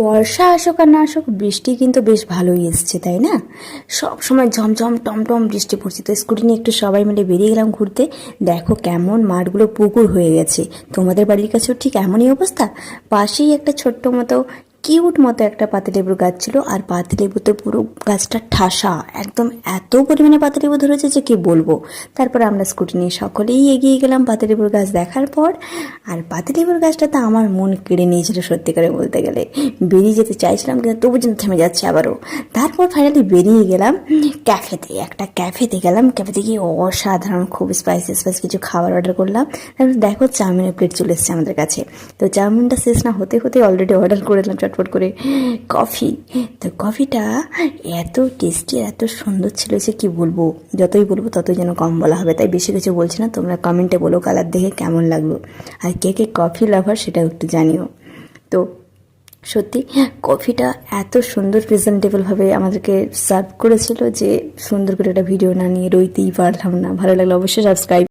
বর্ষা আসুক আর না আসুক, বৃষ্টি কিন্তু বেশ ভালোই এসছে, তাই না? সব সময় ঝমঝম টমটম বৃষ্টি পড়ছে, তো স্কুটি নিয়ে একটু সবাই মিলে বেরিয়ে গেলাম ঘুরতে। দেখো কেমন মাঠগুলো পুকুর হয়ে গেছে। তোমাদের বাড়ির কাছেও ঠিক এমনই অবস্থা? পাশেই একটা ছোট্ট মতো কিউট মতো একটা পাতিলেবুর গাছ ছিল, আর পাতিলেবুতে পুরো গাছটা ঠাসা, একদম এত পরিমাণে পাতিলেবু ধরেছে যে কি বলবো। তারপর আমরা স্কুটি নিয়ে সকলেই এগিয়ে গেলাম পাতিলেবুর গাছ দেখার পর। আর পাতিলেবুর গাছটা তো আমার মন কেড়ে নিয়েছিল সত্যিকারে বলতে গেলে। বেরিয়ে যেতে চাইছিলাম কিন্তু তবু যেন থেমে যাচ্ছে আবারও। তারপর ফাইনালি বেরিয়ে গেলাম একটা ক্যাফেতে গেলাম। ক্যাফেতে গিয়ে অসাধারণ খুব স্পাইসি কিছু খাবার অর্ডার করলাম। তারপর দেখো চাউমিনের প্লেট চলে এসেছে আমাদের কাছে। তো চাউমিনটা শেষ না হতে হতে অলরেডি অর্ডার করে দিলাম চটপট করে কফি। তো কফিটা এত টেস্টি, এত সুন্দর ছিল যে কি বলবো। যতই বলবো ততই যেন কম বলা হবে, তাই বেশি কিছু বলছি না। তোমরা কমেন্টে বলো কালার দেখে কেমন লাগলো, আর কে কে কফি লাভার সেটাও একটু জানিও। তো সত্যি কফিটা এত সুন্দর প্রেজেন্টেবলভাবে আমাদেরকে সার্ভ করেছিল যে সুন্দর করে একটা ভিডিও না নিয়ে রইতেই পারলাম না। ভালো লাগলো অবশ্যই সাবস্ক্রাইব